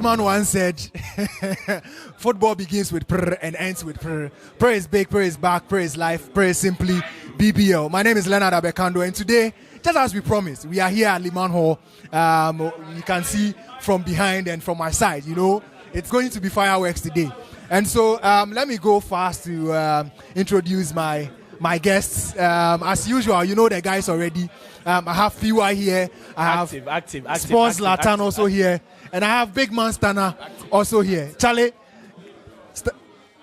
man once said, football begins with prr and ends with prr. Prr is big, prr is back, prr is life, prr is simply BBL. My name is Leonard Abekando, and today, just as we promised, we are here at Liman Hall. You can see from behind and from my side, it's going to be fireworks today. And so let me go fast to introduce my guests. As usual, you know the guys already. I have PY here. I have active, Sports Latan also here. And I have Big Man Stana also here. Charlie,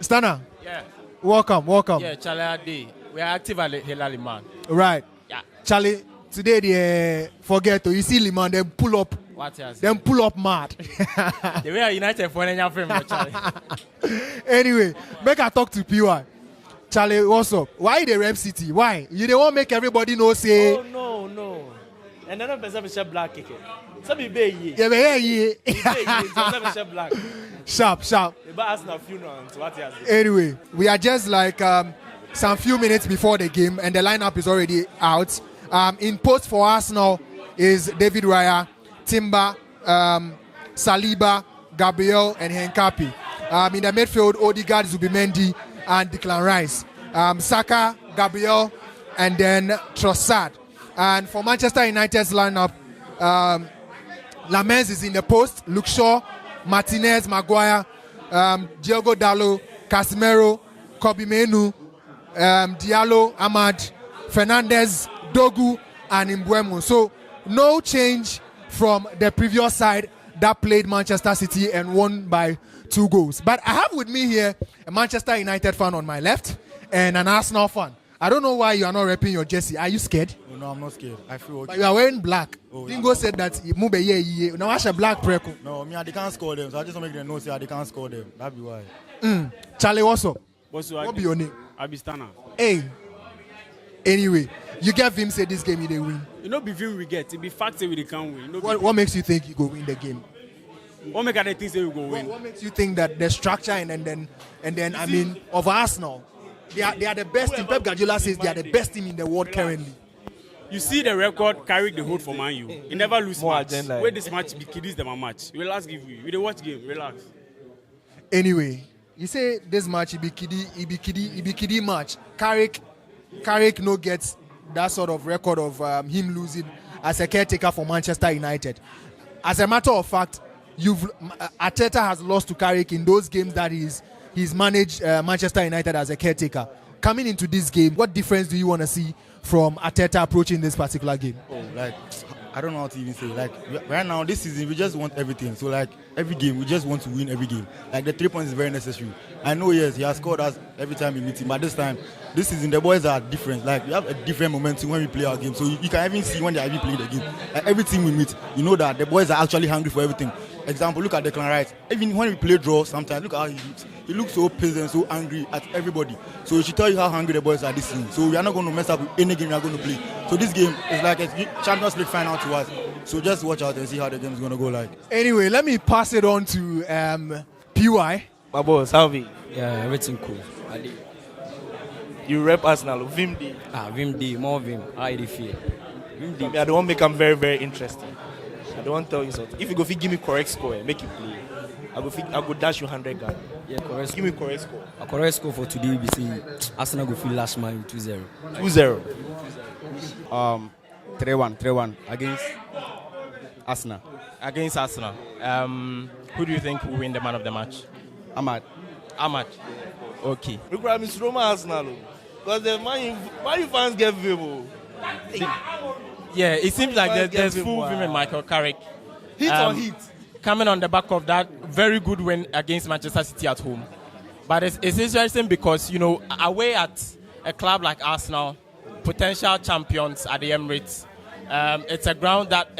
Stana. Yeah. Welcome. Yeah, Charlie Ade. We are active at Hilla Liman. Right. Yeah. Charlie, today they forget to, you see Liman, then pull up. Then pull up mad. The way I United for any film, Charlie. Anyway, make I talk to PY. Charlie, what's up? Why the Rep City? Why? You don't want to make everybody know, say. Oh, no. And then I'm a black kicker. Some be ye. Yeah, black. Sharp. Anyway, we are just like some few minutes before the game, and the lineup is already out. In post for Arsenal is David Raya, Timber, Saliba, Gabriel, and Henkapi. In the midfield, Odegaard, Zubimendi, and Declan Rice. Saka, Gabriel, and then Trossard. And for Manchester United's lineup, Lamens is in the post, Luke Shaw, Martinez, Maguire, Diogo Dalot, Casemiro, Kobe Menu, Diallo, Ahmad, Fernandez, Dogu, and Mbeumo. So no change from the previous side that played Manchester City and won by 2 goals. But I have with me here a Manchester United fan on my left and an Arsenal fan. I don't know why you are not repping your jersey. Are you scared? No, I'm not scared. I feel okay. But you are wearing black. Dingo said that Mube ye. Now watch a black preko. No, they can't score them. So I just want to make them know say they can't score them. That'd be why. Charlie, what's up? What be your name? Abistana. Hey. Anyway, you get Vim say this game you they win. You know, be Vim we get. It be fact say we can't win. What makes you think you go win the game? What make other things say we go win? What makes you think that the structure and then I mean of Arsenal? They are the best team. Pep Guardiola says they are the best team in the world currently. You see the record carry the hold for Man U. He never lose match. Where this match be kiddies them a match. Relax, give you. We dey watch game. Relax. Anyway, you say this match it be kiddie match. Carrick no gets that sort of record of him losing as a caretaker for Manchester United. As a matter of fact, Arteta has lost to Carrick in those games that he's managed Manchester United as a caretaker. Coming into this game, what difference do you want to see from Arteta approaching this particular game? I don't know how to even say. Right now, this season, we just want everything. So, every game, we just want to win every game. The 3 points is very necessary. I know, yes, he has scored us every time we meet him. But this season, the boys are different. We have a different momentum when we play our game. So, you can even see when they are even playing the game. Every team we meet, you know that the boys are actually hungry for everything. Example, look at Declan Rice. Even when we play draw, sometimes look at how he looks. He looks so pissed and so angry at everybody. So it should tell you how hungry the boys are this season. So we are not going to mess up with any game we are going to play. So this game is like a Champions League final to us. So just watch out and see how the game is going to go like. Anyway, let me pass it on to PY. My boss, Salvi. Yeah, everything cool. You rep Arsenal. Vim D. Vim D, more Vim. I feel. Vim D. I don't want to make them very, very interesting. I don't want to tell you something. If you go give me correct score and make you play, I go dash you 100 guard. Yeah, correct. Give me correct score. A correct score for today be say Arsenal go feel last man 2-0. 2-0. 3-1 against Arsenal. Against Arsenal. Who do you think will win the man of the match? Ahmad. Okay. Look at Mr. Roma Arsenal. Because the Man U fans get vivo. Yeah, it seems like there's full Vim and Michael Carrick. Hit on hit. Coming on the back of that very good win against Manchester City at home. But it's interesting because, away at a club like Arsenal, potential champions at the Emirates, it's a ground that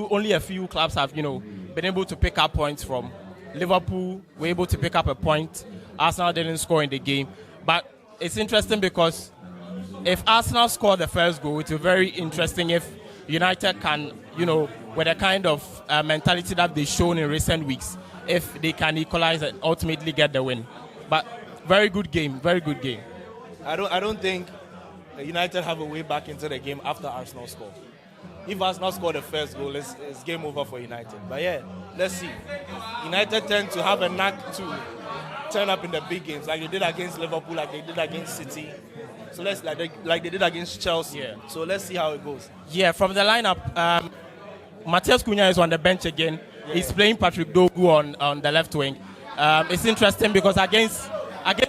only a few clubs have, been able to pick up points from. Liverpool were able to pick up a point. Arsenal didn't score in the game. But it's interesting because if Arsenal score the first goal, it's very interesting if United can, with the kind of mentality that they've shown in recent weeks, if they can equalize and ultimately get the win. But very good game. I don't think United have a way back into the game after Arsenal score. if Arsenal score the first goal, it's game over for United. But yeah, let's see. United tend to have a knack to turn up in the big games, like they did against Liverpool, like they did against City. So let's like they did against Chelsea. Yeah. So let's see how it goes. Yeah, from the lineup, Matheus Cunha is on the bench again. Yeah. He's playing Patrick Dogu on the left wing. It's interesting because against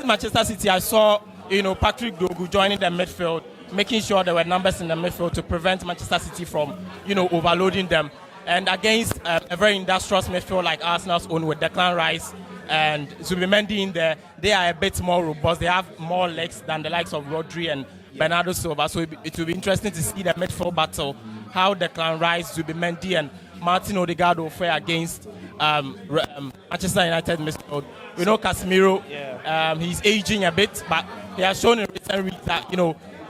Manchester City, I saw Patrick Dogu joining the midfield, making sure there were numbers in the midfield to prevent Manchester City from overloading them. And against a very industrious midfield like Arsenal's own with Declan Rice and Zubimendi in there, they are a bit more robust. They have more legs than the likes of Rodri and Bernardo Silva. So it will be interesting to see the midfield battle, how Declan Rice, Zubimendi and Martin Odegaard will fare against Manchester United midfield. We know Casemiro, he's aging a bit, but he has shown in recent weeks that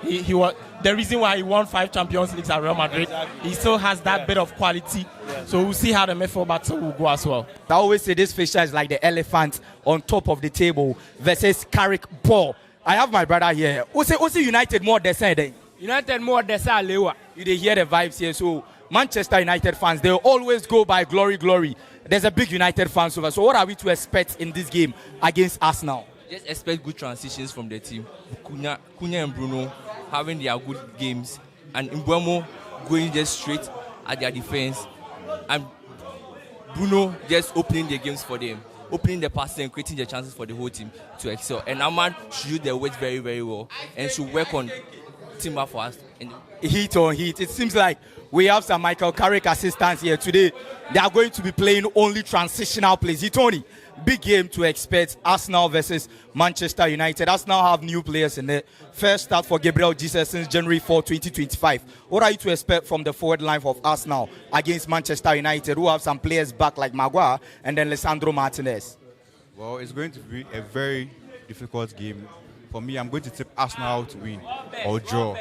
he was the reason why he won 5 Champions Leagues at Real Madrid. Exactly. He still has that bit of quality. Yeah. So we'll see how the midfield battle will go as well. I always say this fixture is like the elephant on top of the table versus Carrick Ball. I have my brother here. What's United more descending? United more descending. You they hear the vibes here. So Manchester United fans, they always go by glory, glory. There's a big United fans over. So what are we to expect in this game against Arsenal? Just expect good transitions from the team. Cunha and Bruno having their good games, and Mbeumo going just straight at their defense, and Bruno just opening the games for them, opening the passes and creating the chances for the whole team to excel. And Ahmad should use their weight very, very well and should work on teamwork for us. And heat on heat. It seems like we have some Michael Carrick assistants here today. They are going to be playing only transitional plays. Tony, big game to expect. Arsenal versus Manchester United. Arsenal have new players in there. First start for Gabriel Jesus since January 4, 2025. What are you to expect from the forward line of Arsenal against Manchester United, who have some players back like Maguire and then Lisandro Martinez? Well, it's going to be a very difficult game. For me, I'm going to tip Arsenal to win or draw.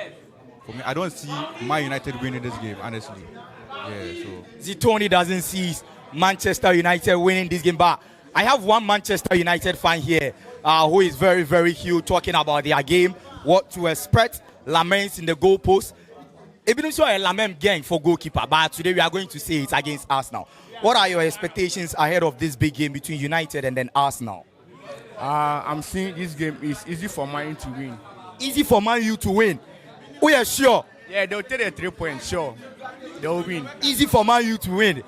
For me, I don't see Man United winning this game, honestly. Yeah, so Zitoni doesn't see Manchester United winning this game, but I have one Manchester United fan here who is very, very huge, talking about their game, what to expect. Lamens in the goalpost. Even so, a Lamen gang for goalkeeper, but today we are going to say it's against Arsenal. What are your expectations ahead of this big game between United and then Arsenal? I'm seeing this game is easy for Man U to win. Easy for Man U to win? We are sure. Yeah, they'll take the 3 points, sure. They'll win. Easy for Man U to win.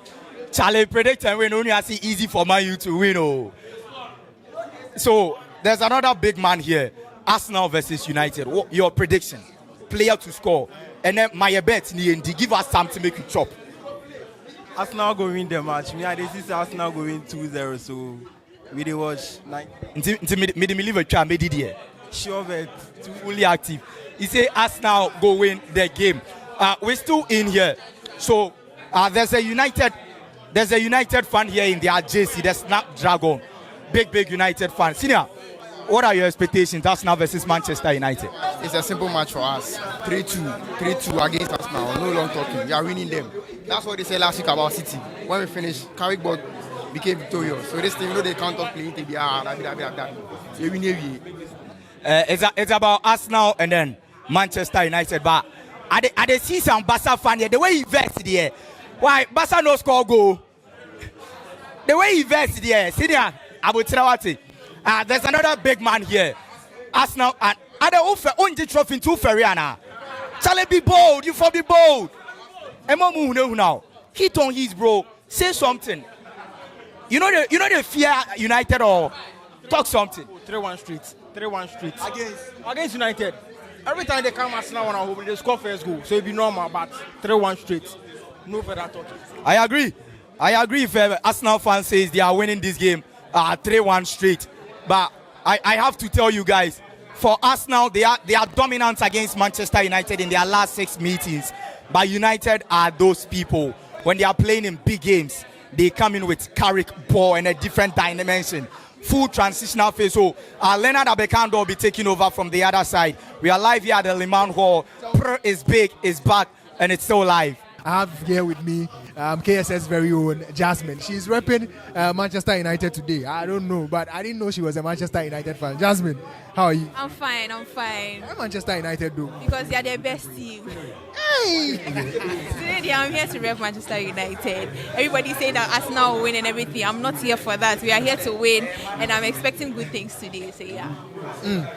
Charlie predict and win. Only I see easy for Man U to win. Oh. So there's another big man here. Arsenal versus United. What your prediction? Player to score. And then my bet give us something to make you chop. Arsenal go win the match. Me, I see Arsenal go win 2-0. So we dey watch. Me leave a try. Me did here. Sure bet. Fully active. He say Arsenal go win the game. We're still in here. So there's a United fan here in the RJC, the Snapdragon. Big United fan. Senior, what are your expectations? Arsenal versus Manchester United. It's a simple match for us. 3-2 against Arsenal. No long talking. We are winning them. That's what they said last week about City. When we finished, Carrick Ball became victorious. So this team, they can't talk playing. They win every. It's about Arsenal and then Manchester United, but I see some Barca fan here. The way he vex there, why Barca no score goal? The way he vex there, senior, I will tell you what. There's another big man here. Arsenal and other only trophy to Ferriana. Charlie, be bold. You for be bold. Now hit on his bro. Say something. You know the fear United or talk something. 3-1 street. 3-1 street. Against United. Every time they come Arsenal on home, they score first goal. So it be normal, but 3-1 straight. No further talking. I agree if Arsenal fans says they are winning this game 3-1 straight. But I have to tell you guys, for Arsenal, they are dominant against Manchester United in their last 6 meetings. But United are those people. When they are playing in big games, they come in with Carrick Ball and a different dimension. Full transitional phase. So Leonard Abekando will be taking over from the other side. We are live here at the Liman Hall. PRRRR is big, is back, and it's still live. I have here with me KSS very own Jasmine. She's repping Manchester United today. I don't know, but I didn't know she was a Manchester United fan. Jasmine, how are you? I'm fine. Why Manchester United do? Because they are the best team. Hey! Today I'm here to rep Manchester United. Everybody say that Arsenal will win and everything. I'm not here for that. We are here to win, and I'm expecting good things today. So yeah.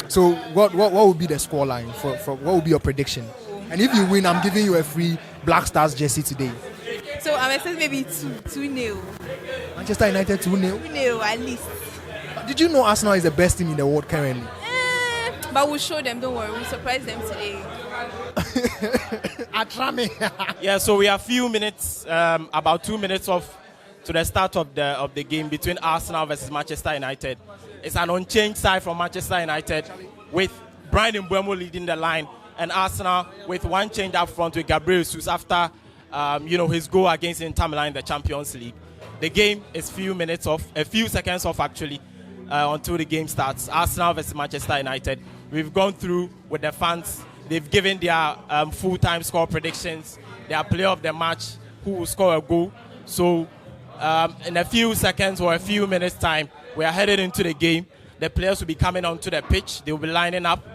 So what would be the scoreline for what would be your prediction? And if you win, I'm giving you a free Black Stars jersey today. So I'm expecting maybe 2-0. Manchester United 2-0? 2-0 at least. Did you know Arsenal is the best team in the world currently? But we'll show them, don't worry. We'll surprise them today. Yeah, so we have few minutes, about 2 minutes off to the start of the game between Arsenal versus Manchester United. It's an unchanged side from Manchester United with Brian Mbeumo leading the line, and Arsenal with one change up front with Gabriel Jesus after his goal against Inter Milan in the Champions League. The game is a few seconds off actually until the game starts. Arsenal versus Manchester United. We've gone through with the fans. They've given their full-time score predictions, their player of the match, who will score a goal. So in a few seconds or a few minutes time, we are headed into the game. The players will be coming onto the pitch. They will be lining up.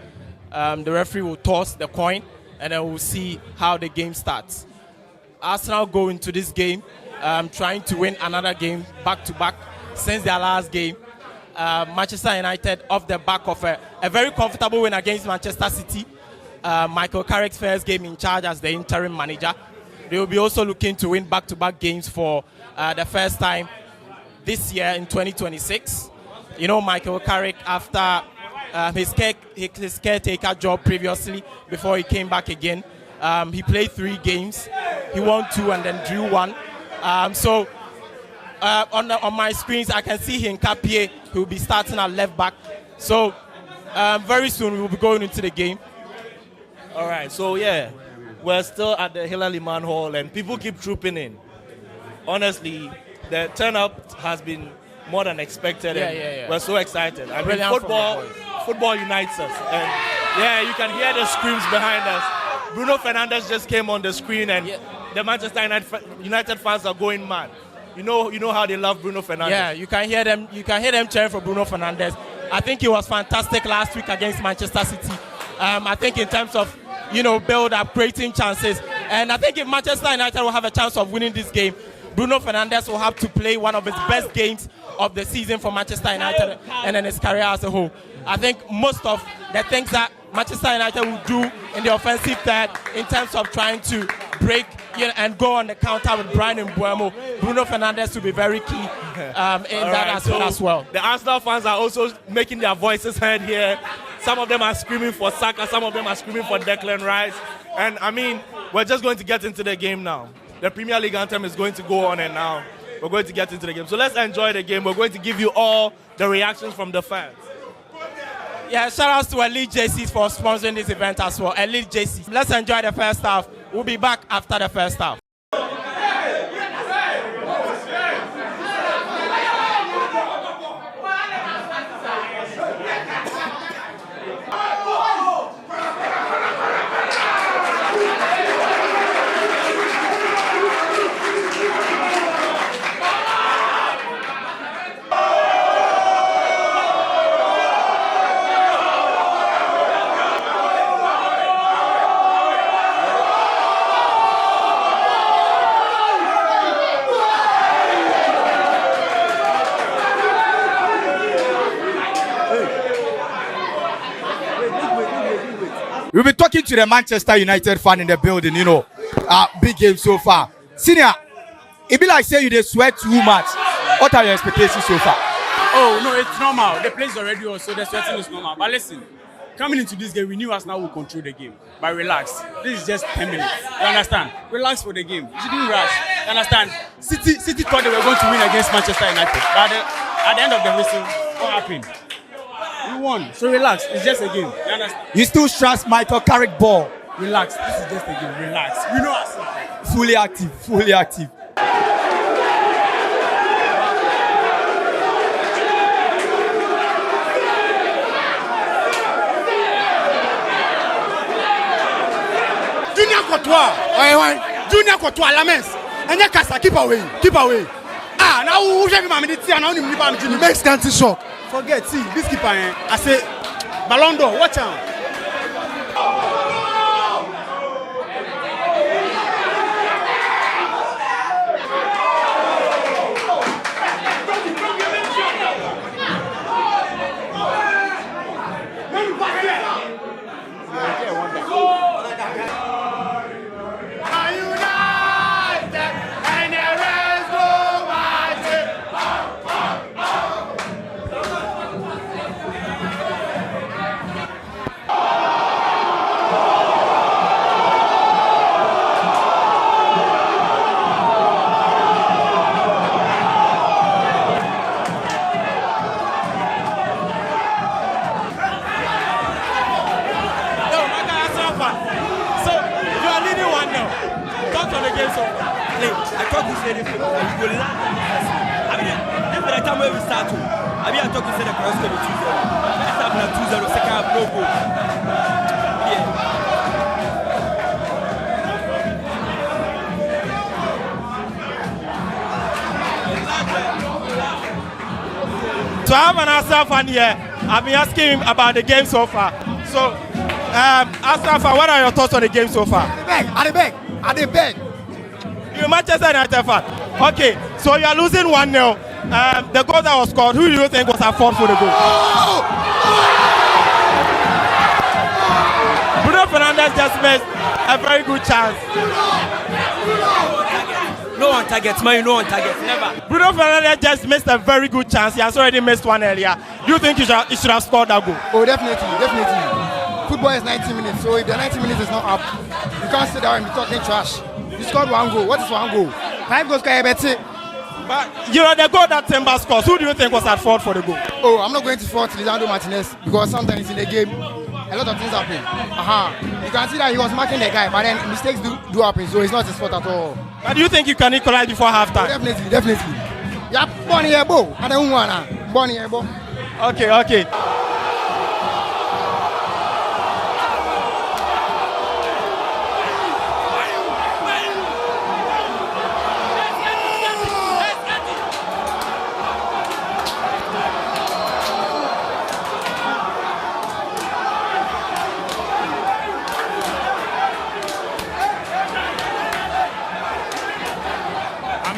The referee will toss the coin, and then we'll see how the game starts. Arsenal go into this game trying to win another game back-to-back since their last game. Manchester United off the back of a very comfortable win against Manchester City. Michael Carrick's first game in charge as the interim manager. They will be also looking to win back-to-back games for the first time this year in 2026. You know, Michael Carrick, after his caretaker job previously, before he came back again, he played 3 games. He won 2 and then drew 1. On my screens, I can see Hinkapie, who will be starting at left back. So very soon we will be going into the game. All right, so yeah, we're still at the Hilla Liman Hall, and people keep trooping in. Honestly, the turn-up has been more than expected, and we're so excited. I mean, football unites us, and yeah, you can hear the screams behind us. Bruno Fernandes just came on the screen, and the Manchester United fans are going mad. You know how they love Bruno Fernandes. Yeah, you can hear them. You can hear them cheering for Bruno Fernandes. I think he was fantastic last week against Manchester City. I think in terms of build up, creating chances, and I think if Manchester United will have a chance of winning this game, Bruno Fernandes will have to play one of his best games of the season for Manchester United and in his career as a whole. I think most of the things that Manchester United will do in the offensive third in terms of trying to break and go on the counter with Brian Mbeumo, Bruno Fernandes will be very key in that aspect as well. The Arsenal fans are also making their voices heard here. Some of them are screaming for Saka, some of them are screaming for Declan Rice. And I mean, we're just going to get into the game now. The Premier League anthem is going to go on, and now we're going to get into the game. So let's enjoy the game. We're going to give you all the reactions from the fans. Yeah, shout outs to Elite JCs for sponsoring this event as well. Elite JCs. Let's enjoy the first half. We'll be back after the first half. We've been talking to the Manchester United fan in the building, big game so far. Senior, it be like say you sweat too much. What are your expectations so far? Oh, no, it's normal. The place is already on, so the sweating is normal. But listen, coming into this game, we knew Arsenal would control the game. But relax. This is just 10 minutes. You understand? Relax for the game. You shouldn't rush. You understand? City thought they were going to win against Manchester United. But at the end of the whistle, what happened? We won. So relax. It's just a game. You understand? You still trust Michael Carrick ball? Relax. This is just a game. Relax. We know Arsenal. Fully active. Fully active. Junior Courtois. Junior ko to Alamens. And Kasa, keep away. Keep away. Ah, now who should be my minute? And now you make Scanty shock. Forget, see, this keeper, I say, Ballon d'Or, watch out. So I have an Arsenal fan here. I've been asking him about the game so far. So, Arsenal fan, what are your thoughts on the game so far? At the back. You're a Manchester United fan. Okay, so you are losing 1-0. The goal that was scored, who do you think was at fault for the goal? Bruno Fernandes just missed a very good chance. No one targets, man. No one targets. Never. Bruno Fernandes just missed a very good chance. He has already missed one earlier. Do you think he should have scored that goal? Oh, definitely. Football is 90 minutes, so if the 90 minutes is not up, you can't sit down and be talking trash. You scored one goal. What is one goal? 5 goals can bet it. But you know the goal that Timber scores. Who do you think was at fault for the goal? Oh, I'm not going to fault Lisandro Martinez because sometimes in the game, a lot of things happen. You can see that he was marking the guy, but then mistakes do happen, so it's not his fault at all. But do you think you can equalize before halftime? Oh, definitely. Yeah, born here, bo. I don't want to. Born here, bo. Okay.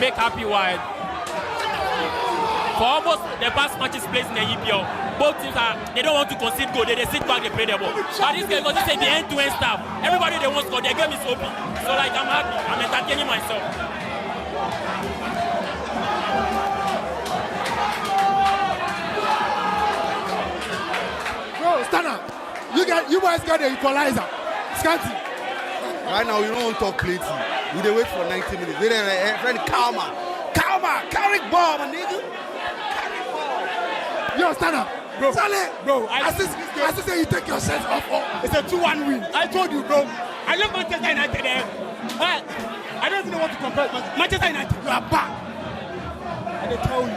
Make happy wide. For almost the past matches played in the EPL, both teams they don't want to concede goal. They sit back, they play the ball. But this game, because this is the end-to-end stuff. Everybody they want to score, their game is open. So like I'm happy. I'm entertaining myself. Bro, stand up. You guys got the equalizer. Scanty. Right now, we don't want to talk plenty. We dey wait for 90 minutes. We dey friend Calma, carry ball, my nigga. Carry ball. Yo, stand up. Bro, bro, I just say you take your shirt off. It's a 2-1 win. I told you, bro. I love Manchester United. I don't even know what to compare. Manchester United, you are back. I dey tell you.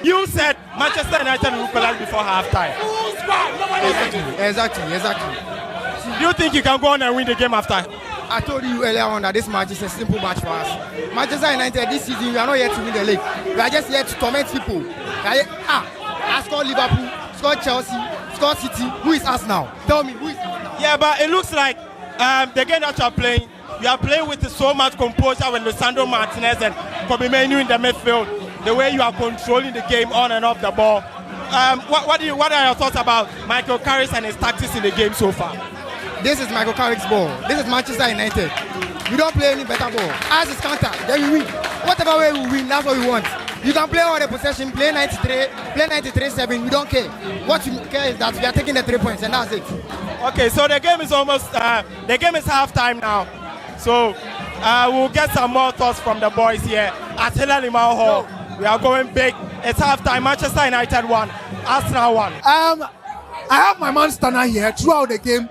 You said Manchester United will equalize before halftime. Exactly. Do you think you can go on and win the game after? I told you earlier on that this match is a simple match for us. Manchester United this season, we are not yet to win the league. We are just here to torment people. I scored Liverpool, scored Chelsea, scored City. Who is us now? Tell me, who is us now? Yeah, but it looks like the game that you are playing with so much composure with Lisandro Martinez and Kobe Menu in the midfield. The way you are controlling the game on and off the ball. What are your thoughts about Michael Carrick and his tactics in the game so far? This is Michael Carrick's ball. This is Manchester United. We don't play any better ball. As is counter, then we win. Whatever way we win, that's what we want. You can play all the possession, play 93, play 93-7. We don't care. What you care is that we are taking the 3 points, and that's it. Okay, so the game is almost the game is halftime now. So we'll get some more thoughts from the boys here at Hilla Liman Hall. We are going big. It's halftime. Manchester United won. Arsenal won. I have my man Stana here throughout the game.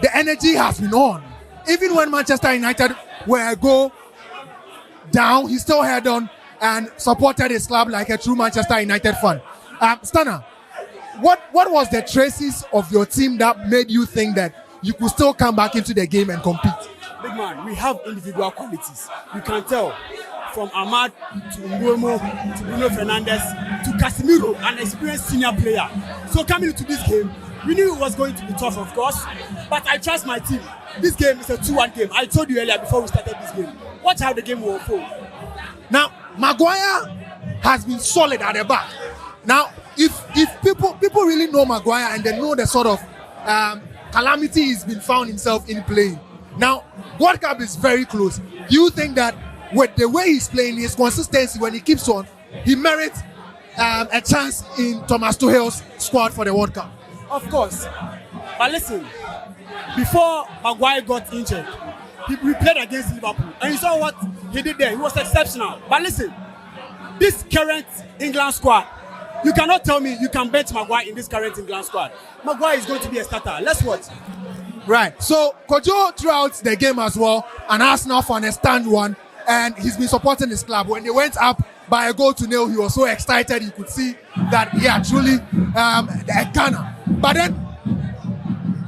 The energy has been on. even when Manchester United were a goal down, he still held on and supported his club like a true Manchester United fan. Stana, what was the traces of your team that made you think that you could still come back into the game and compete? Big man, we have individual qualities. You can tell from Ahmad to Mbuemo to Bruno Fernandes to Casemiro, an experienced senior player. So coming into this game, we knew it was going to be tough, of course, but I trust my team. This game is a 2-1 game. I told you earlier before we started this game. Watch how the game will unfold. Now, Maguire has been solid at the back. Now, if people really know Maguire and they know the sort of calamity he's been found himself in playing. Now, World Cup is very close. Do you think that with the way he's playing, his consistency when he keeps on, he merits a chance in Thomas Tuchel's squad for the World Cup? Of course. But listen, before Maguire got injured, we played against Liverpool. And you saw what he did there. He was exceptional. But listen, this current England squad, you cannot tell me you can bench Maguire in this current England squad. Maguire is going to be a starter. Let's watch. Right. So Kojo throughout the game as well, an Arsenal fan, a stand one, and he's been supporting his club. When they went up by 1-0, he was so excited. You could see that he had truly a gunner. But then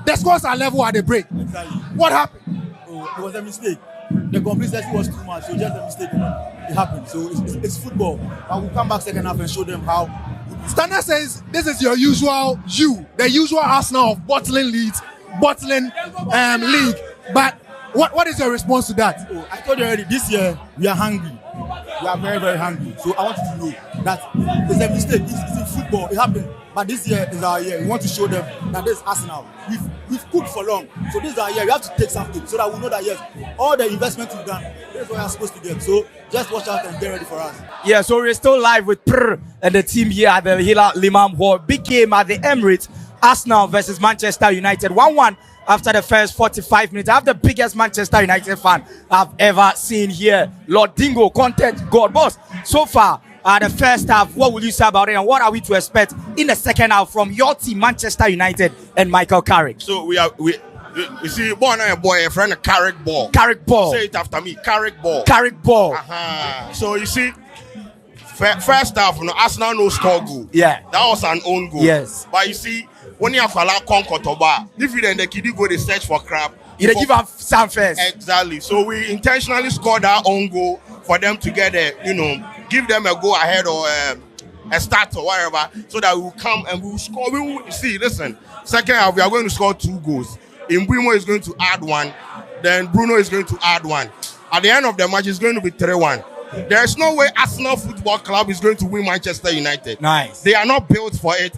the scores are level at the break. Exactly. What happened? Oh, it was a mistake. The complacency was too much, so just a mistake. It happened. So it's football. And we'll come back second half and show them how. Standard says this is your usual the usual Arsenal of bottling leads, bottling league. But what is your response to that? Oh, I told you already, this year we are hungry. We are very, very hungry. So I want you to know that it's a mistake. It's in football. It happened. But this year is our year. We want to show them that this is Arsenal. We've cooked for long. So this is our year. We have to take something so that we know that, yes, all the investment we've done, this is what we are supposed to get. So just watch out and get ready for us. Yeah, so we're still live with PRRRR and the team here at the Hilla Liman Hall. Big game at the Emirates. Arsenal versus Manchester United. 1-1 after the first 45 minutes. I have the biggest Manchester United fan I've ever seen here. Lord Dingo, content God. Boss, so far, the first half, what will you say about it, and what are we to expect in the second half from your team, Manchester United and Michael Carrick? So we you see, boy and a boy, a friend, a Carrick ball. Carrick ball. Say it after me, Carrick ball. Carrick ball. So you see, first half, Arsenal no score goal. Yeah. That was an own goal. Yes. But you see, when you have a lot of if you then the kid go, they search for crap. You give up some first. Exactly. So we intentionally scored our own goal for them to get give them a go ahead or a start or whatever, so that we will come and we will score. We will see. Listen, second half we are going to score 2 goals. Mbuemo is going to add 1, then Bruno is going to add 1. At the end of the match, it's going to be 3-1. There is no way Arsenal Football Club is going to win Manchester United. Nice. They are not built for it.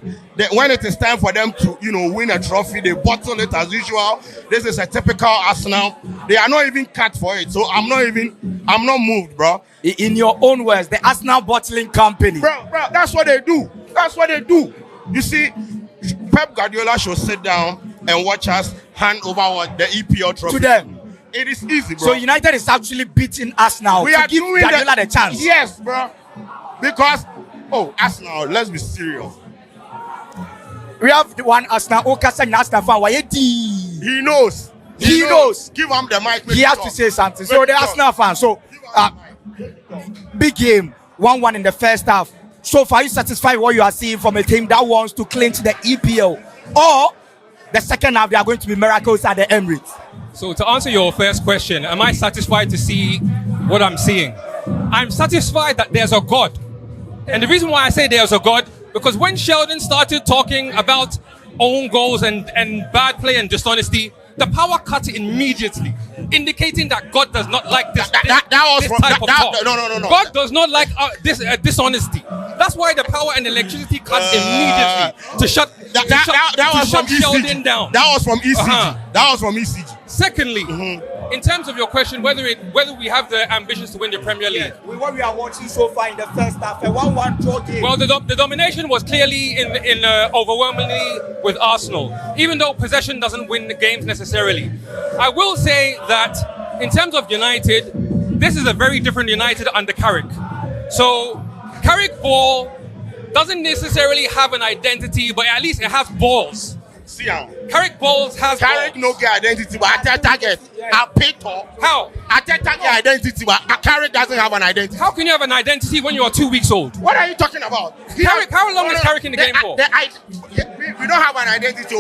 When it is time for them to, win a trophy, they bottle it as usual. This is a typical Arsenal. They are not even cut for it. So I'm not moved, bro. In your own words, the Arsenal bottling company. Bro, that's what they do. That's what they do. You see, Pep Guardiola should sit down and watch us hand over the EPL trophy to them. It is easy, bro. So United is actually beating Arsenal we to are give doing Guardiola the chance. Yes, bro. Because, Arsenal, let's be serious. We have one Arsenal. Arsenal fan. He knows. He knows. Give him the mic. He has to say something. So the Arsenal fan. So big game. 1-1 in the first half. So far, are you satisfied with what you are seeing from a team that wants to clinch the EPL? Or the second half, there are going to be miracles at the Emirates? So to answer your first question, am I satisfied to see what I'm seeing? I'm satisfied that there's a God. And the reason why I say there's a God, because when Sheldon started talking about own goals and bad play and dishonesty, the power cut immediately, indicating that God does not like this type of talk. No. God does not like this dishonesty. That's why the power and electricity cut immediately to shut Sheldon down. That was from ECG. That was from ECG. Secondly, in terms of your question, whether we have the ambitions to win the Premier League. Yes, with what we are watching so far in the first half, a 1-1 draw game. Well, the domination was clearly in overwhelmingly with Arsenal, even though possession doesn't win the games necessarily. I will say that in terms of United, this is a very different United under Carrick. So Carrick ball doesn't necessarily have an identity, but at least it has balls. See how? Carrick balls has Carrick balls. no get identity, but Ateta get a Peter. How? Ateta get identity, but Carrick doesn't have an identity. How can you have an identity when you are 2 weeks old? What are you talking about? Carrick, how long is Carrick in the game for? We don't have an identity.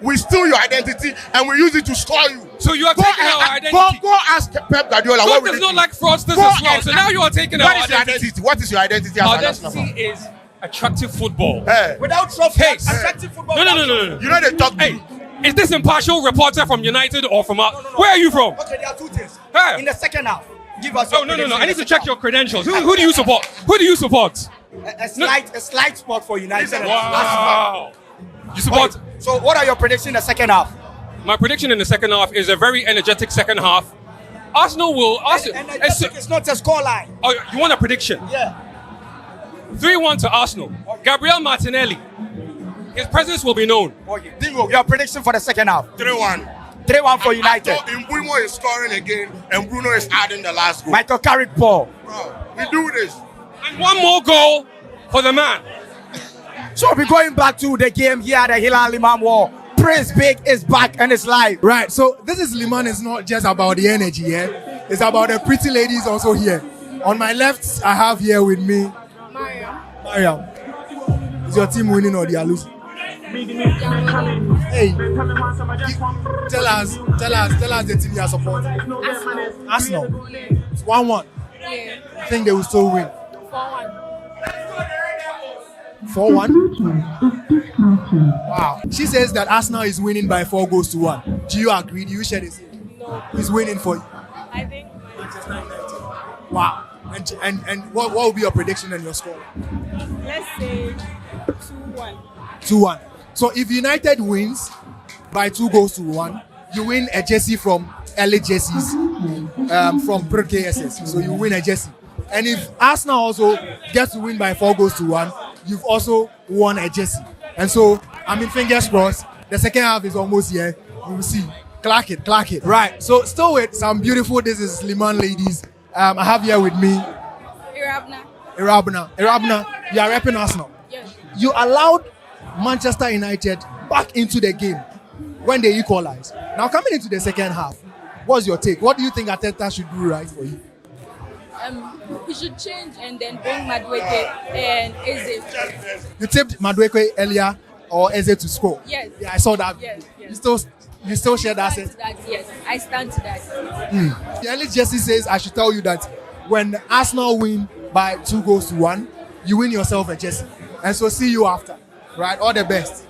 We steal your identity and we use it to score you. So you are taking our identity. Go ask Pep Guardiola. God does not like fraudsters as well. So now you are taking our identity. What is your identity? Our identity is attractive football. Without trophy, Pace. attractive football. No. You know they talk. Hey, is this impartial reporter from United or from Where are you from? Okay, there are two things. Hey. In the second half, give us. Oh no! I need to check your credentials. Who do you support? Who do you support? A slight spot for United. Wow. You support? Okay, so what are your predictions in the second half? My prediction in the second half is a very energetic second half. Arsenal will. It's not a scoreline. Oh, you want a prediction? Yeah. 3-1 to Arsenal. Gabriel Martinelli. His presence will be known. Okay. Dingo, your prediction for the second half? 3-1. 3-1 for United. Mbeumo is scoring again, and Bruno is adding the last goal. Michael Carrick Paul. Bro, we do this. And one more goal for the man. So we're going back to the game here at the Hilla Liman Wall. Praise Big is back and it's live. Right, so this is Liman. It's not just about the energy, yeah? It's about the pretty ladies also here. On my left, I have here with me Mariam. Is your team winning or they are losing? Hey, tell us the team you are supporting. Arsenal. It's 1-1. Yeah. I think they will still win. 4-1. Wow. She says that Arsenal is winning by 4-1. Do you agree? Do you share this? No. Who's winning for you? I think Manchester United. Wow. And what will be your prediction and your score? let's say 2-1. 2-1. So if United wins by 2-1, you win a jersey from LA Jerseys from KSS. So you win a jersey. And if Arsenal also gets to win by 4-1, you've also won a jersey. And so, fingers crossed. The second half is almost here. We will see. Clack it. Right. So still with some beautiful, this is Liman ladies. I have here with me Irabna, you are repping Arsenal. Yes. You allowed Manchester United back into the game when they equalized. Now coming into the second half, what's your take? What do you think Arteta should do right for you? He should change and then bring Madueke and Eze. You tipped Madueke earlier or Eze to score? Yes. Yeah, I saw that. Yes. You still share that sense? Yes, I stand to that. The early Jesse says I should tell you that when Arsenal win by 2-1, you win yourself a jersey. And so see you after. Right? All the best.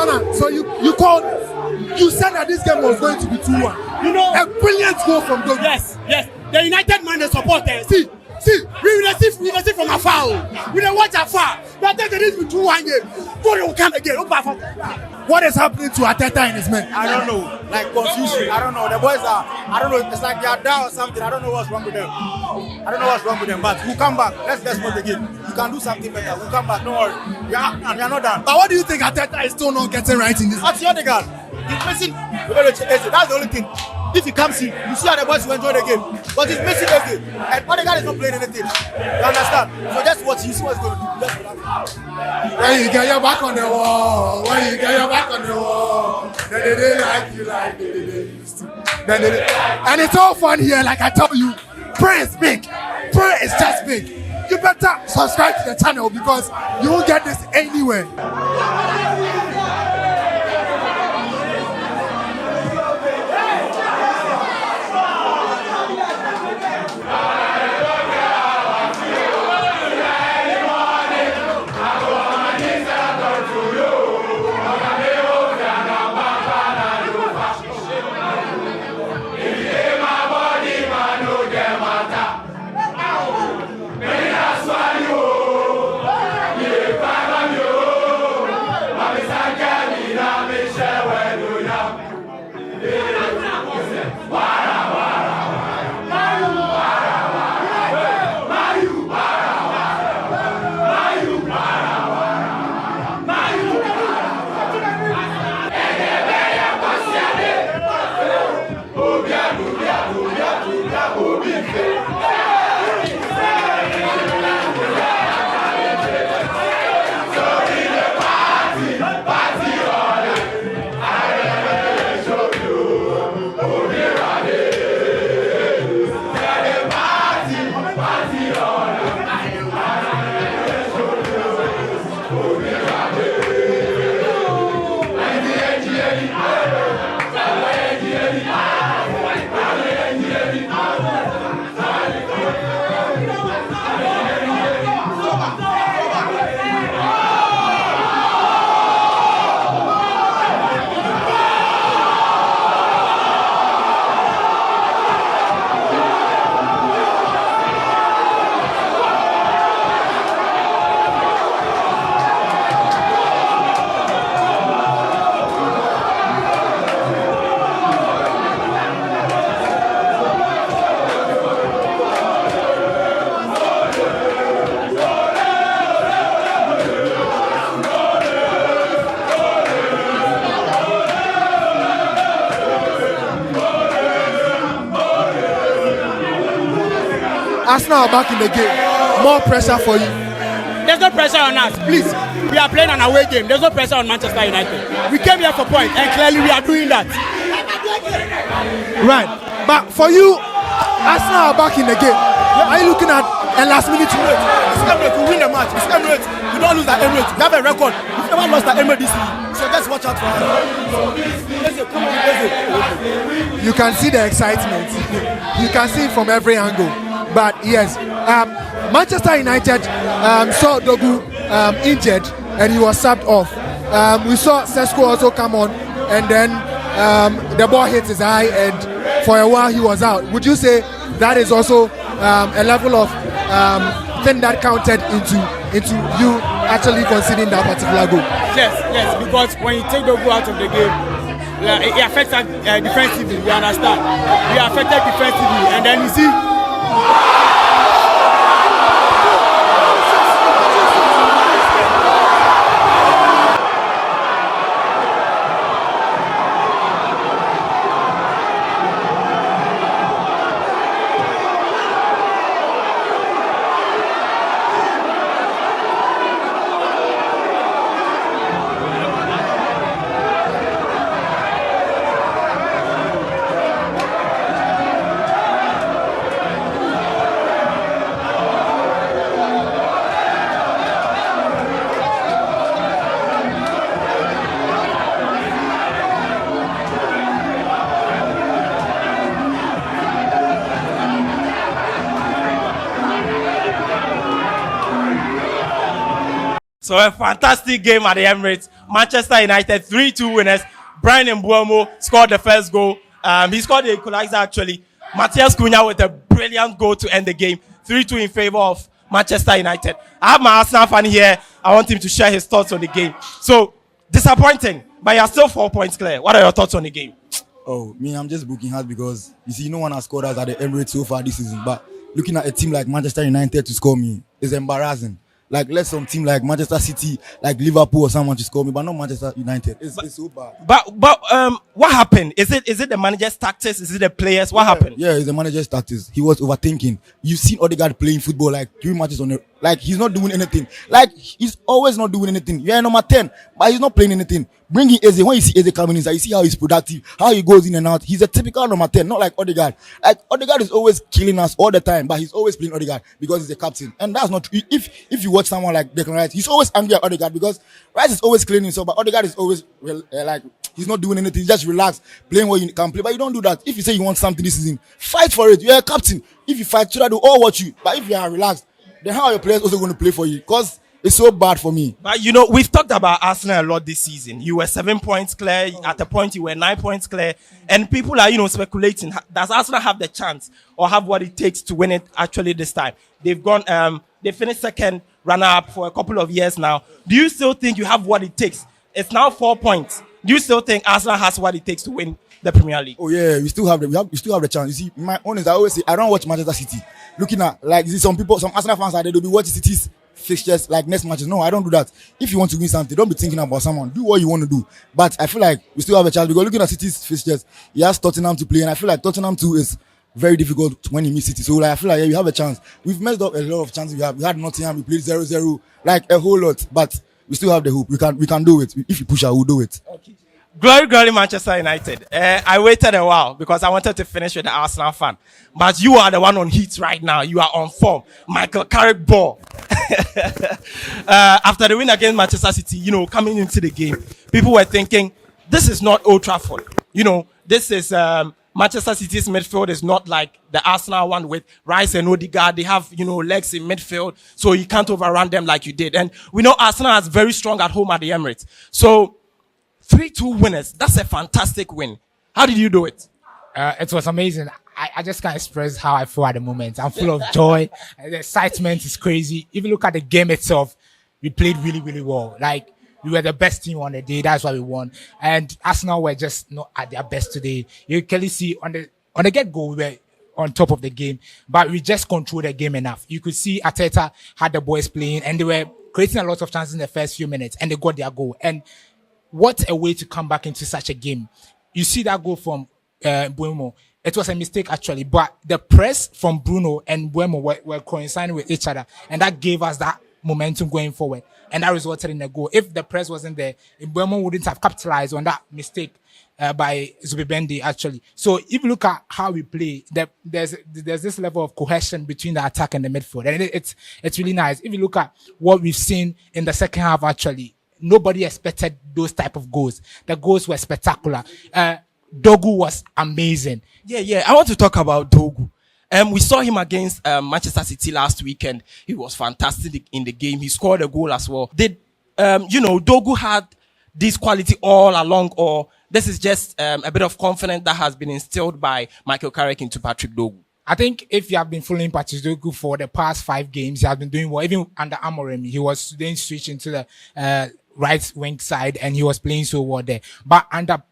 Lana, so you called, you said that this game was going to be 2-1. You know, a brilliant goal from Dogu. Yes. The United man, they support them. See, we will see from afar. We will watch afar. That time this will be 2-1 game. Go will come again. What is happening to Arteta and his men? I don't know. Like confusion. I don't know. The boys are, I don't know. It's like they are down or something. I don't know what's wrong with them. But we'll come back. Let's watch the game. You can do something better. We'll come back. Don't worry. We are not done. But what do you think Arteta is still not getting right in this? That's the other guy. He's missing. That's the only thing. If he comes in, you see how the boys will enjoy the game. But he's missing Eze. And Odegaard is not playing anything. You understand? So just watch. You see what he's going to do. When you get your back on the wall, then they like you like they. And it's all fun here, like I tell you. Prayer is big. Prayer is just big. You better subscribe to the channel because you won't get this anywhere. Arsenal are back in the game. More pressure for you. There's no pressure on us. Please, we are playing an away game. There's no pressure on Manchester United. We came here for points, and clearly we are doing that. Right. But for you, Arsenal are back in the game. Are you looking at a last minute wait? It's Emirates. We win the match. It's Emirates. We don't lose at Emirates. We have a record. We've never lost at Emirates this season. So just watch out for us. You can see the excitement. You can see it from every angle. But yes, Manchester United saw Dogu injured and he was subbed off. We saw Sesko also come on and then the ball hit his eye and for a while he was out. Would you say that is also a level of thing that counted into you actually conceding that particular goal? Yes, because when you take Dogu out of the game, it affects us defensively, you understand? We are affected defensively and then you see So a fantastic game at the Emirates. Manchester United 3-2 winners. Brian Mbuemo scored the first goal. He scored the equalizer actually. Matthias Cunha with a brilliant goal to end the game. 3-2 in favor of Manchester United. I have my Arsenal fan here. I want him to share his thoughts on the game. So, disappointing, but you're still 4 points clear. What are your thoughts on the game? Oh, me, I'm just broken heart because you see, no one has scored us at the Emirates so far this season. But looking at a team like Manchester United to score me is embarrassing. Like, let some team like Manchester City, like Liverpool or someone to score me, but not Manchester United. It's so bad. But what happened? Is it the manager's tactics? Is it the players? What happened? Yeah, it's the manager's tactics. He was overthinking. You've seen Odegaard playing football like 3 matches on it. Like, he's not doing anything. Like, he's always not doing anything. You're number 10, but he's not playing anything. Bring in Eze. When you see Eze coming in, you see how he's productive, how he goes in and out. He's a typical number 10, not like Odegaard. Like, Odegaard is always killing us all the time, but he's always playing Odegaard because he's a captain. And that's not true. If you watch someone like Declan Rice, he's always angry at Odegaard because Rice is always cleaning himself, but Odegaard is always like, he's not doing anything. He's just relax, playing what you can play. But you don't do that. If you say you want something this season, fight for it. You're a captain. If you fight, should I do all watch you? But if you are relaxed, then how are your players also going to play for you? Because it's so bad for me. But we've talked about Arsenal a lot this season. You were 7 points clear. At a point, you were 9 points clear. And people are, speculating. Does Arsenal have the chance or have what it takes to win it actually this time? They've gone, they finished second runner-up for a couple of years now. Do you still think you have what it takes? It's now 4 points. Do you still think Arsenal has what it takes to win the Premier League? Oh yeah, we still have the chance. You see, my honest, I always say I don't watch Manchester City. Looking at like some Arsenal fans are there, they'll be watching City's fixtures like next matches. No, I don't do that. If you want to win something, don't be thinking about someone. Do what you want to do. But I feel like we still have a chance because looking at City's fixtures, he has Tottenham to play, and I feel like Tottenham too is very difficult when you meet City. So like, I feel like you have a chance. We've messed up a lot of chances. We had Nottingham, we played 0-0, like a whole lot, but we still have the hope. We can do it. If you push out, we'll do it. Okay. Glory, Manchester United. I waited a while because I wanted to finish with the Arsenal fan. But you are the one on heat right now. You are on form. Michael Carrick ball. After the win against Manchester City, coming into the game, people were thinking, this is not Old Trafford. This is Manchester City's midfield is not like the Arsenal one with Rice and Odegaard. They have, legs in midfield, so you can't overrun them like you did. And we know Arsenal is very strong at home at the Emirates. So 3-2 winners. That's a fantastic win. How did you do it? It was amazing. I just can't express how I feel at the moment. I'm full of joy. The excitement is crazy. If you look at the game itself, we played really, really well. Like, we were the best team on the day. That's why we won. And Arsenal were just not at their best today. You can clearly see on the get-go, we were on top of the game, but we just controlled the game enough. You could see Arteta had the boys playing, and they were creating a lot of chances in the first few minutes, and they got their goal. And what a way to come back into such a game. You see that goal from Mbuemo. It was a mistake actually, but the press from Bruno and Mbuemo were coinciding with each other, and that gave us that momentum going forward, and that resulted in a goal. If the press wasn't there, Mbuemo wouldn't have capitalized on that mistake by Zubimendi actually. So if you look at how we play, there's this level of cohesion between the attack and the midfield, and it's really nice. If you look at what we've seen in the second half actually, nobody expected those type of goals. The goals were spectacular. Dogu was amazing. Yeah. I want to talk about Dogu. We saw him against Manchester City last weekend. He was fantastic in the game. He scored a goal as well. Did Dogu had this quality all along, or this is just a bit of confidence that has been instilled by Michael Carrick into Patrick Dogu? I think if you have been following Patrick Dogu for the past 5 games, he has been doing well. Even under Amorim, he was then switched into the right wing side, and he was playing so well there. But under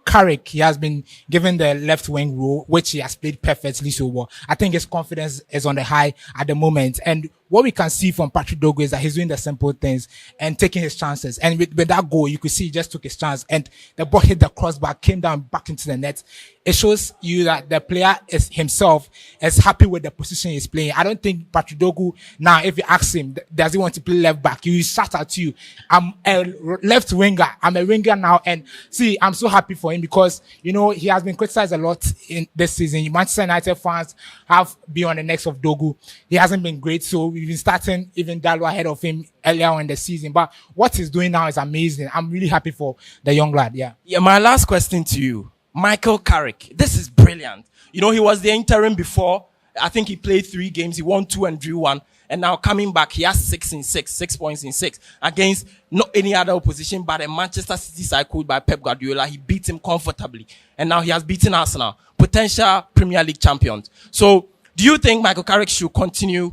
Carrick, he has been given the left wing role, which he has played perfectly so well. I think his confidence is on the high at the moment. And what we can see from Patrick Dogu is that he's doing the simple things and taking his chances. And with that goal, you could see he just took his chance, and the ball hit the crossbar, came down back into the net. It shows you that the player himself is happy with the position he's playing. I don't think Patrick Dogu now, if you ask him, does he want to play left back? He will shout at you, I'm a left winger. I'm a winger now. And see, I'm so happy for him because, he has been criticized a lot in this season. Manchester United fans have been on the necks of Dogu. He hasn't been great. So we've been starting even Dalo ahead of him earlier in the season. But what he's doing now is amazing. I'm really happy for the young lad. Yeah. My last question to you. Michael Carrick, this is brilliant. He was the interim before I think he played 3 games. He won 2 and drew 1. And now coming back, he has 6 points in 6 against not any other opposition but a Manchester City side coached by Pep Guardiola. He beat him comfortably. And now he has beaten Arsenal, potential Premier League champions. So do you think Michael Carrick should continue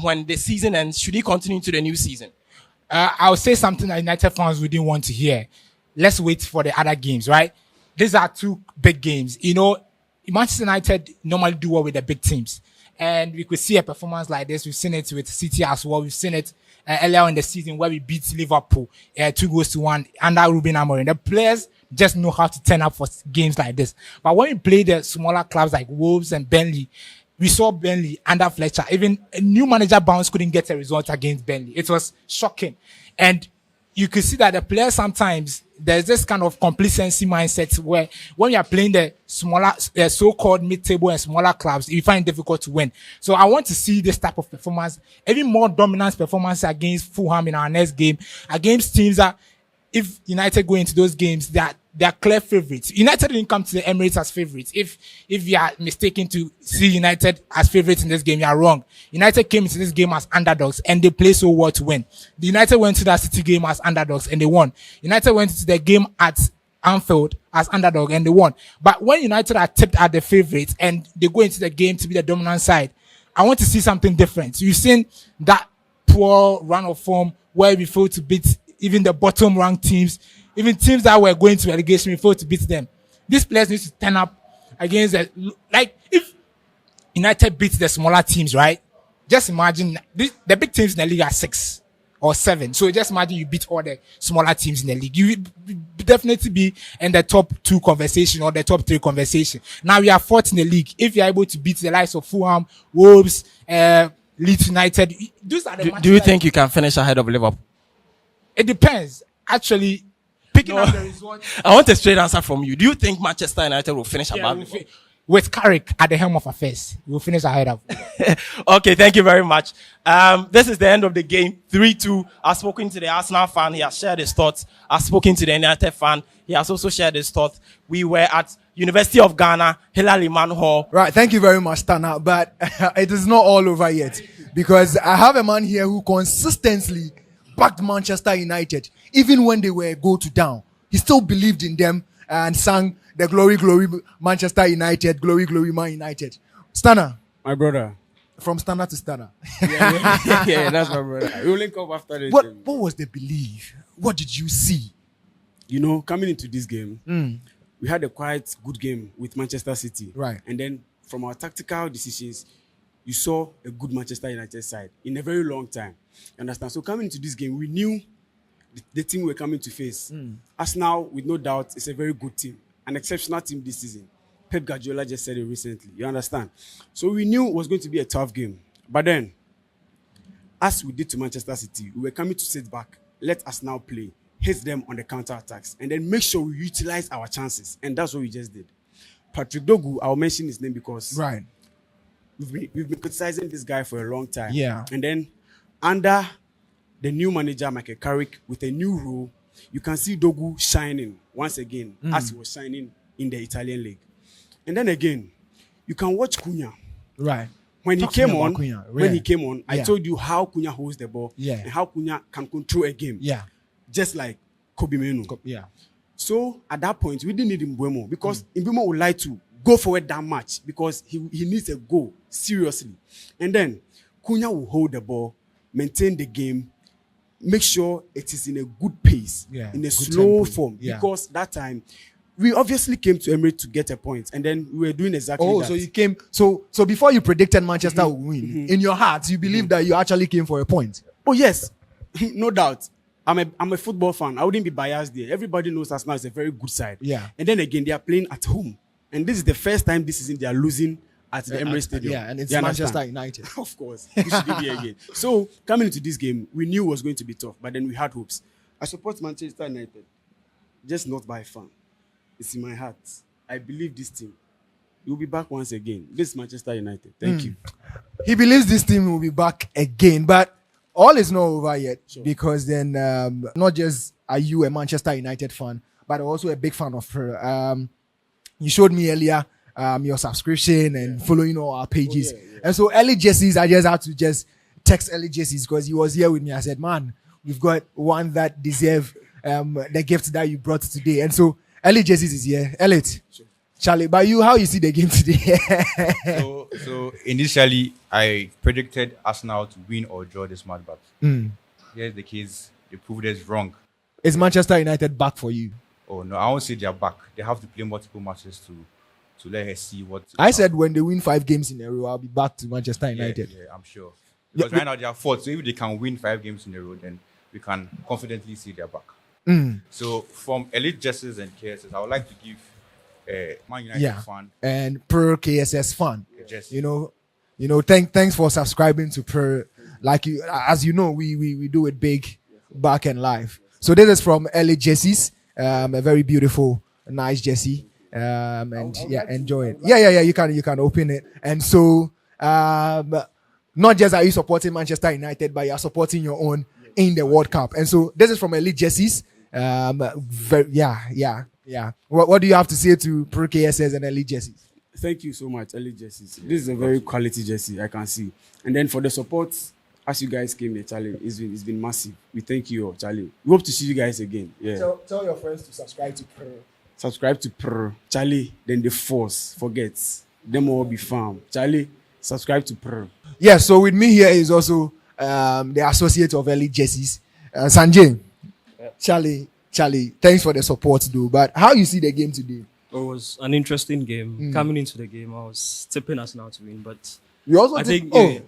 when the season ends? Should he continue to the new season? I'll say something that United fans wouldn't want to hear. Let's wait for the other games, right? These are 2 big games. You know, Manchester United normally do well with the big teams. And we could see a performance like this. We've seen it with City as well. We've seen it earlier in the season where we beat Liverpool 2-1 under Ruben Amorim. The players just know how to turn up for games like this. But when we play the smaller clubs like Wolves and Burnley, we saw Burnley under Fletcher. Even a new manager Bounce couldn't get a result against Burnley. It was shocking. And you could see that the players sometimes, there's this kind of complacency mindset where when you are playing the smaller, so-called mid-table and smaller clubs, you find it difficult to win. So I want to see this type of performance, even more dominant performance against Fulham in our next game, against teams that, if United go into those games, they are clear favorites. United didn't come to the Emirates as favorites. If you are mistaken to see United as favorites in this game, you are wrong. United came into this game as underdogs and they played so well to win. The United went to that City game as underdogs and they won. United went into the game at Anfield as underdog and they won. But when United are tipped at the favorites and they go into the game to be the dominant side, I want to see something different. You've seen that poor run of form where we failed to beat even the bottom ranked teams, even teams that were going to relegation, we failed to beat them. These players need to turn up against like if United beats the smaller teams, right? Just imagine the big teams in the league are 6 or 7. So just imagine you beat all the smaller teams in the league. You will definitely be in the top 2 conversation or the top 3 conversation. Now we are 4th in the league. If you're able to beat the likes of Fulham, Wolves, Leeds United, those are the do you think you can finish ahead of Liverpool? It depends. Actually, picking up the result. I want a straight answer from you. Do you think Manchester United will finish above? With Carrick at the helm of affairs, we'll finish ahead of. Okay, thank you very much. This is the end of the game. 3-2. I've spoken to the Arsenal fan. He has shared his thoughts. I've spoken to the United fan. He has also shared his thoughts. We were at University of Ghana, Hilla Liman Hall. Right, thank you very much, Tana. But it is not all over yet because I have a man here who consistently backed Manchester United, even when they were go to down. He still believed in them and sang the glory, glory, Manchester United, glory, glory, Man United. Stana. My brother. From Stana to Stana. Yeah, that's my brother. We'll link up after this. What was the belief? What did you see? You know, coming into this game, we had a quite good game with Manchester City. Right. And then from our tactical decisions, you saw a good Manchester United side in a very long time. You understand? So coming into this game, we knew the team we were coming to face. Arsenal, with no doubt, is a very good team. An exceptional team this season. Pep Guardiola just said it recently. You understand? So we knew it was going to be a tough game. But then, as we did to Manchester City, we were coming to sit back, let us now play, hit them on the counter-attacks, and then make sure we utilize our chances. And that's what we just did. Patrick Dogu, I'll mention his name because we've been criticizing this guy for a long time. Yeah. And then under the new manager, Michael Carrick, with a new role, you can see Dogu shining once again as he was shining in the Italian league. And then again, you can watch Cunha. Right. When he came on, Cunha. I told you how Cunha holds the ball and how Cunha can control a game. Yeah. Just like Kobe Menu. Yeah. So at that point, we didn't need Mbeumo because Mbeumo would like to go forward that much because he needs a goal, seriously. And then Cunha will hold the ball, maintain the game, make sure it is in a good pace, in a slow form. Because that time, we obviously came to Emirates to get a point, and then we were doing exactly that. So you came. So before you predicted Manchester would win, in your heart, you believe that you actually came for a point. Oh yes, no doubt. I'm a football fan. I wouldn't be biased there. Everybody knows Arsenal is a very good side. Yeah. And then again, they are playing at home, and this is the first time this season they are losing at the Emirates Stadium. Yeah, and it's Manchester United. Of course, we should be here again. So coming into this game, we knew it was going to be tough, but then we had hopes. I support Manchester United, just not by fun. It's in my heart. I believe this team. You'll be back once again. This is Manchester United. Thank you. He believes this team will be back again, but all is not over yet because then not just are you a Manchester United fan, but also a big fan of her. You showed me earlier your subscription and following all our pages. And so early jerseys, I just had to just text early jerseys because he was here with me. I said, man, we've got one that deserve the gift that you brought today. And so early jerseys is here. Elliot, Charlie, by you, how you see the game today? so initially, I predicted Arsenal to win or draw this match, but here's the case. They proved us wrong. Is Manchester United back for you? Oh, no, I won't say they're back. They have to play multiple matches to let her see what... I said when they win 5 games in a row, I'll be back to Manchester United. Yeah, I'm sure. Because right now they are fourth, so if they can win 5 games in a row, then we can confidently see they're back. So from elite jerseys and KSS, I would like to give Man United fan and per KSS fan. Thanks for subscribing to per. Like you, as you know, we do it big, back and live. So this is from LA jerseys, a very beautiful, nice jersey, and enjoy it. Yeah. You can open it, and so not just are you supporting Manchester United, but you are supporting your own in the World Cup. And so this is from elite jerseys. What do you have to say to Pro KSS and elite jerseys? Thank you so much, elite jerseys. This is a very quality jersey, I can see. And then for the support, as you guys came here, Charlie, it's been massive. We thank you all, Charlie. We hope to see you guys again. Yeah. Tell your friends to subscribe to Pro. Subscribe to Pro. Charlie, then the force forgets. Them all be found. Charlie, subscribe to Pro. Yeah, so with me here is also the associate of elite jerseys, Sanjay. Charlie, thanks for the support, though. But how you see the game today? It was an interesting game. Coming into the game, I was tipping us now to win, but you also I think the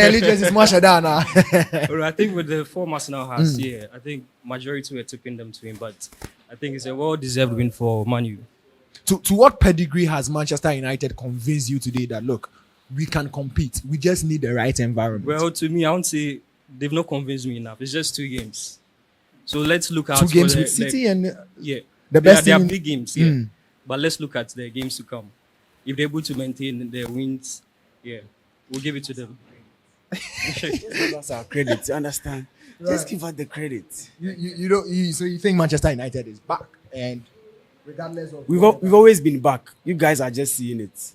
elite jerseys much down now. I think with the form Arsenal has, I think majority were tipping them to win, but I think it's a well-deserved win for Man U. To what pedigree has Manchester United convinced you today that look, we can compete? We just need the right environment. Well, to me, I won't say they've not convinced me enough. It's just 2 games. So let's look at 2 games with City and the best. They are big games, but let's look at the games to come. If they're able to maintain their wins, we'll give it to them. Give us our credit. You understand? Right. Just give us the credit. So you think Manchester United is back, and regardless of we've always been back. You guys are just seeing it.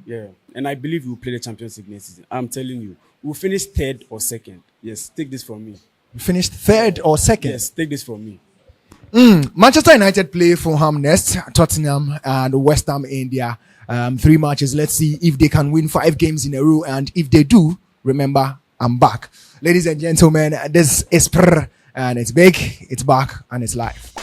Yeah, and I believe we'll play the Champions League next season. I'm telling you, we'll finish 3rd or 2nd. Yes, take this from me. You finished 3rd or 2nd? Yes, take this from me. Manchester United play Fulham next, Tottenham and West Ham in their 3 matches. Let's see if they can win 5 games in a row, and if they do, remember, I'm back. Ladies and gentlemen, this is PRRRR, and it's big, it's back, and it's live.